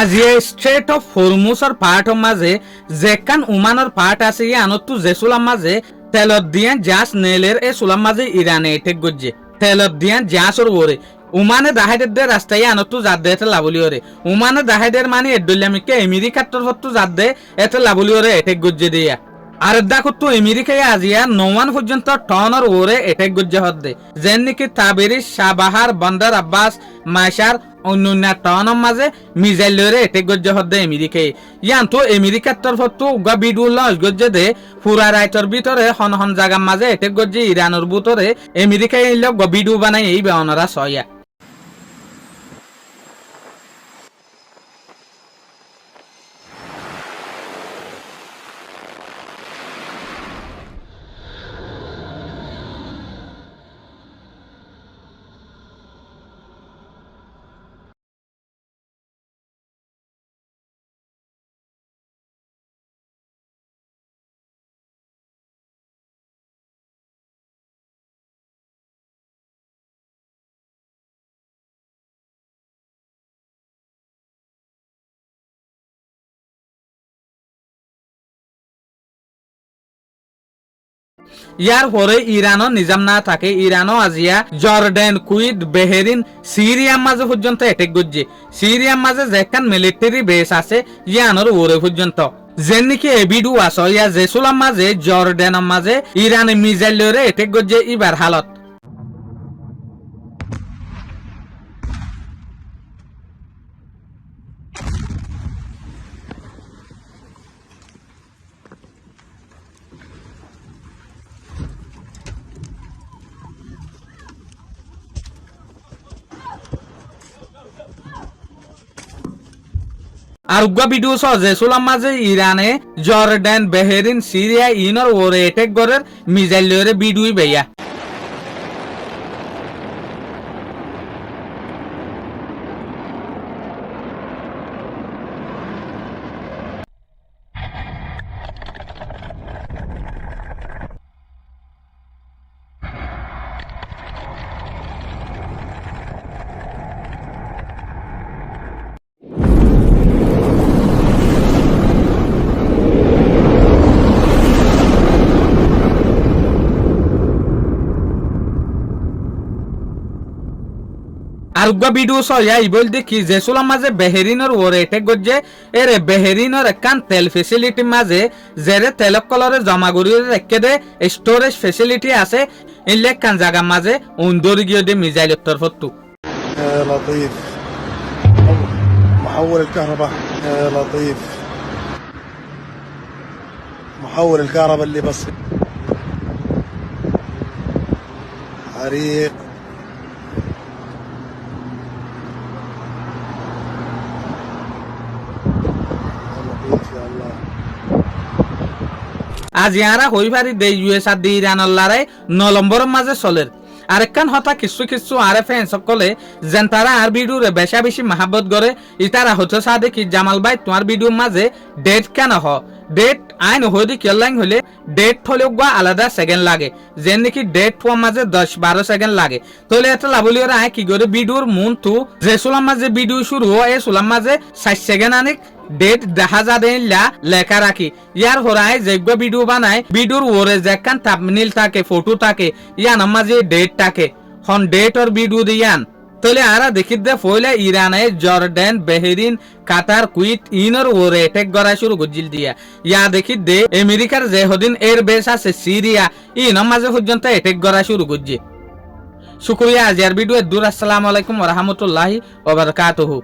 আজিয়ে strait of হরমুজৰ পাৰ্টৰ মাজে Jekan উমানৰ part আছে আনতো জেছুলাম মাজে তেলত দিয়া জাহাজ নেলের এ সুলাম মাঝে ইরানে এটেক গজ্জে তেলত দিয়া জাহাজর ওরে উমানে দাহাইদের দে রাস্তায় আনতো জাত দে এতে লাবলি ওরে উমানে দাহাইদের মানে এডুল্লামিকে আমেরিকার তরফতো জাত দে এতে লাবলি ওরে এটেক গজ্জে দিয়া আর দেখো আমেরিকায় আজিয়া নওয়ান পর্যন্ত টনর ওরে এটেক গজ্জে হদ্দে যেন নাকি তাবেরি শাহবাহার বন্দর আব্বাস মাইশার অন্যান্য টনের মাঝে মিজাইল লরে এটেক গজ্জে হদ্দে আমেরিকায় ইয়ান তো আমেরিকার তরফতো উগা বিডুল লঞ্চ গজ্জে দে পুরা রাইটর ভিতরে হন হন জায়গার মাঝে এটেক গজ্জে ইরানের ভিতরে আমেরিকায় এলে বিডু বানাই এই বেওনারা সয়া ইয়ার পরে ইরানও নিজাম না থাকে ইরানও আজিয়া জর্ডান কুইত বেহেরিন সিরিয়ার মাঝে পর্যন্ত এটেক গজ্জে সিরিয়ার মাঝে যেখান মিলিটারি বেস আছে ইয়ানোর ওরে পর্যন্ত যেন নাকি এবিডু আছে ইয়া জেসুলার মাঝে জর্ডানের মাঝে ইরানে মিজাইল লরে এটেক গজ্জে ইবার হালত আর উগা ভিডিও সহজে সুলাম মাঝে ইরানে জর্ডান বেহেরিন সিরিয়া ইনর ওরে এটেক গরের মিজাইল লরে ভিডিও বেয়া আর উগা ভিডিও সয়া ইবল দেখি জেসুলাম মাঝে বেহেরিনর ওরে এটেক গজ্জে এরে বেহেরিনর একখান তেল ফেসিলিটি মাঝে জেরে তেলক কলরে জমা করিয়ে রেখে দে স্টোরেজ ফেসিলিটি আছে ইলে একখান জায়গা মাঝে উন্দরি গিয়ে দে মিজাইল তরফতু لطيف محول الكهرباء لطيف محول الكهرباء اللي بس حريق আজ ইয়ারা হই পারি দে ইউএস আর দি ইরানের লড়াই 9 নম্বরের মাঝে চলের আরেকখান হতা কিছু কিছু আরে ফ্যান সকলে যেন তারা আর ভিডিওরে বেশা বেশি মাহাবত করে ইতারা হতে সাদে কি জামাল ভাই তোমার ভিডিওর মাঝে ডেট কেন হ ডেট আইন হইদি কেলাইন হলে ডেট হলেও গা আলাদা সেকেন্ড লাগে যেন নাকি ডেট হওয়ার মাঝে 10-12 সেকেন্ড লাগে তাহলে এত লাভলিওরা আয় কি করে ভিডিওর মন তু যে সুলাম মাঝে ভিডিও শুরু হয় এই সুলাম মাঝে 60 সেকেন্ড আনিক ডেট দেখা যাবে লেখা রাখি ইয়ার হরায় যেগ ভিডিও বানায় ভিডিওর ওরে যেখান থাম্বনেল থাকে ফটো থাকে ইয়ান মাঝে ডেট থাকে হন ডেট আর ভিডিও দিয়ান তাহলে আরা দেখি দে ফইলে ইরানে জর্ডান বেহেরিন কাতার কুইত ইনর ওরে এটেক করা শুরু গজিল দিয়া ইয়া দেখি দে আমেরিকার যে হদিন এর বেস আছে সিরিয়া ইন মাঝে পর্যন্ত এটেক করা শুরু গজে শুকরিয়া আজিয়ার ভিডিও দূর আসসালামু আলাইকুম ওয়া রাহমাতুল্লাহি ওয়া বারাকাতুহু।